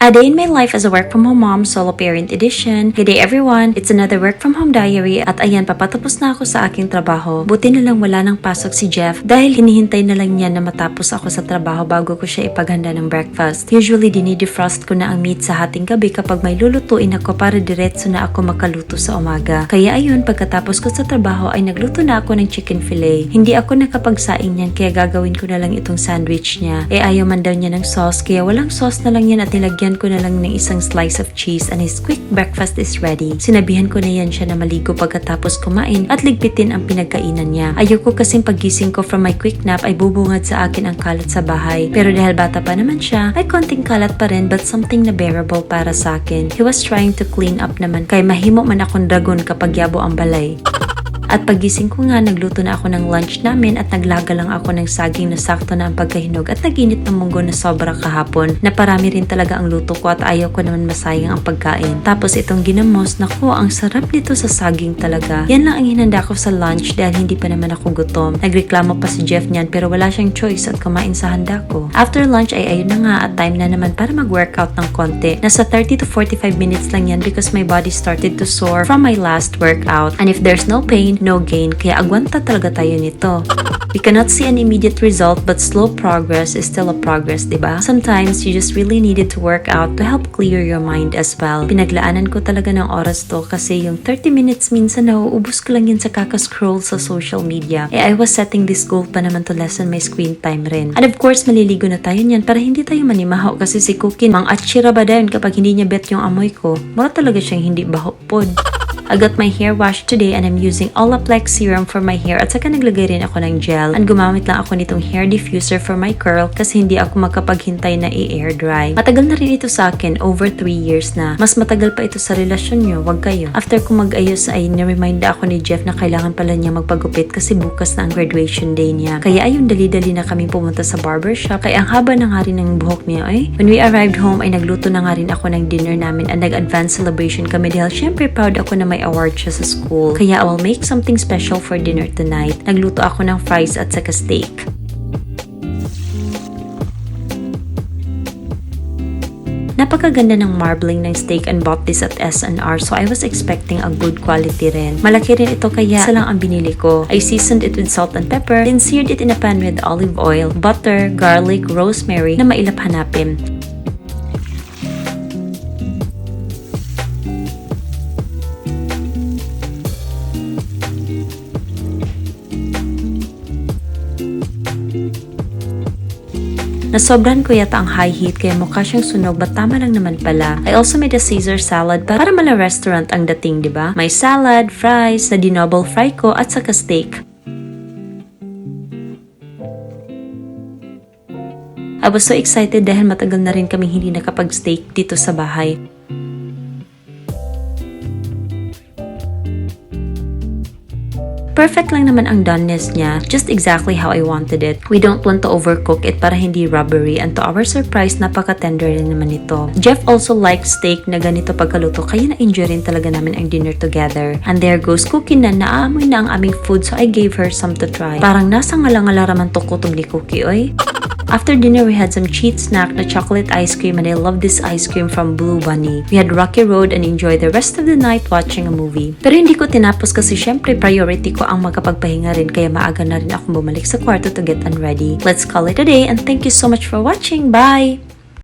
A Day in My Life as a Work From Home Mom Solo Parent Edition. Good day everyone! It's another Work From Home diary at ayan, papatapos na ako sa aking trabaho. Buti na lang wala nang pasok si Jeff dahil hinihintay na lang niya na matapos ako sa trabaho bago ko siya ipaghanda ng breakfast. Usually dinidefrost ko na ang meat sa hating gabi kapag may lulutuin ako para diretso na ako makaluto sa umaga. Kaya ayun, pagkatapos ko sa trabaho ay nagluto na ako ng chicken fillet. Hindi ako nakapagsaing niyan kaya gagawin ko na lang itong sandwich niya. Ayaw man daw niya ng sauce kaya walang sauce na lang yan at nilagyan ko na lang ng isang slice of cheese and his quick breakfast is ready. Sinabihan ko na yan siya na maligo pagkatapos kumain at ligpitin ang pinagkainan niya. Ayoko kasing pagising ko from my quick nap ay bubungad sa akin ang kalat sa bahay. Pero dahil bata pa naman siya, ay konting kalat pa rin but something na bearable para sa akin. He was trying to clean up naman kay mahimo man akong dragon kapag yabo ang balay. At pagising ko nga, nagluto na ako ng lunch namin at naglaga lang ako ng saging na sakto na ang pagkahinog at naginit ng munggo na sobra kahapon na parami rin talaga ang luto ko at ayaw ko naman masayang ang pagkain. Tapos itong ginamos, naku, ang sarap nito sa saging talaga. Yan lang ang hinanda ko sa lunch dahil hindi pa naman ako gutom. Nagreklamo pa si Jeff niyan pero wala siyang choice at kumain sa handa ko. After lunch ay ayun na nga at time na naman para mag-workout ng konti. Nasa 30 to 45 minutes lang yan because my body started to sore from my last workout. And if there's no pain, no gain, kaya agwanta talaga tayo nito. We cannot see an immediate result but slow progress is still a progress, diba? Sometimes you just really needed to work out to help clear your mind as well. Pinaglaanan ko talaga ng oras to kasi yung 30 minutes minsan nauubos ko lang yun sa kakascroll sa social media. I was setting this goal pa naman to lessen my screen time rin. And of course, maliligo na tayo niyan para hindi tayo manimahaw kasi si Cookie, mang atsira ba din kapag hindi niya bet yung amoy ko? Mura talaga siyang hindi baho pod. I got my hair washed today and I'm using Olaplex serum for my hair at saka naglagay rin ako ng gel and gumamit lang ako nitong hair diffuser for my curl kasi hindi ako makapaghintay na i-air dry. Matagal na rin ito sa akin, over 3 years na. Mas matagal pa ito sa relasyon nyo, wag kayo. After ko mag-ayos ay niremind ako ni Jeff na kailangan pala niya magpagupit kasi bukas na ang graduation day niya. Kaya ayun, dali-dali na kami pumunta sa barbershop kaya ang haba na nga rin ng buhok niya ay. When we arrived home ay nagluto na nga rin ako ng dinner namin and nag-advance celebration kami dahil syempre proud ako na may award siya sa school. Kaya I will make something special for dinner tonight. Nagluto ako ng fries at saka steak. Napakaganda ng marbling ng steak and bought this at S&R so I was expecting a good quality rin. Malaki rin ito kaya isa lang ang binili ko. I seasoned it with salt and pepper, then seared it in a pan with olive oil, butter, garlic, rosemary na mailap hanapin. Nasobran ko yata ang high heat kaya mukha siyang sunog but tama lang naman pala. I also made a Caesar salad para mala restaurant ang dating, diba? May salad, fries, na dinouble fry ko at saka steak. I was so excited dahil matagal na rin kaming hindi nakapag-steak dito sa bahay. Perfect lang naman ang doneness niya, just exactly how I wanted it. We don't want to overcook it para hindi rubbery and to our surprise, napaka-tender rin naman ito. Jeff also likes steak na ganito pagkaluto kaya na-enjoy rin talaga namin ang dinner together. And there goes Cookie na naaamoy na ang aming food so I gave her some to try. Parang nasa ngala-ngala raman to kutob ni Cookie, oy. After dinner, we had some cheat snack na chocolate ice cream and I love this ice cream from Blue Bunny. We had Rocky Road and enjoyed the rest of the night watching a movie. Pero hindi ko tinapos kasi syempre priority ko ang makapagpahinga rin kaya maaga na rin akong bumalik sa kwarto to get unready. Let's call it a day and thank you so much for watching. Bye!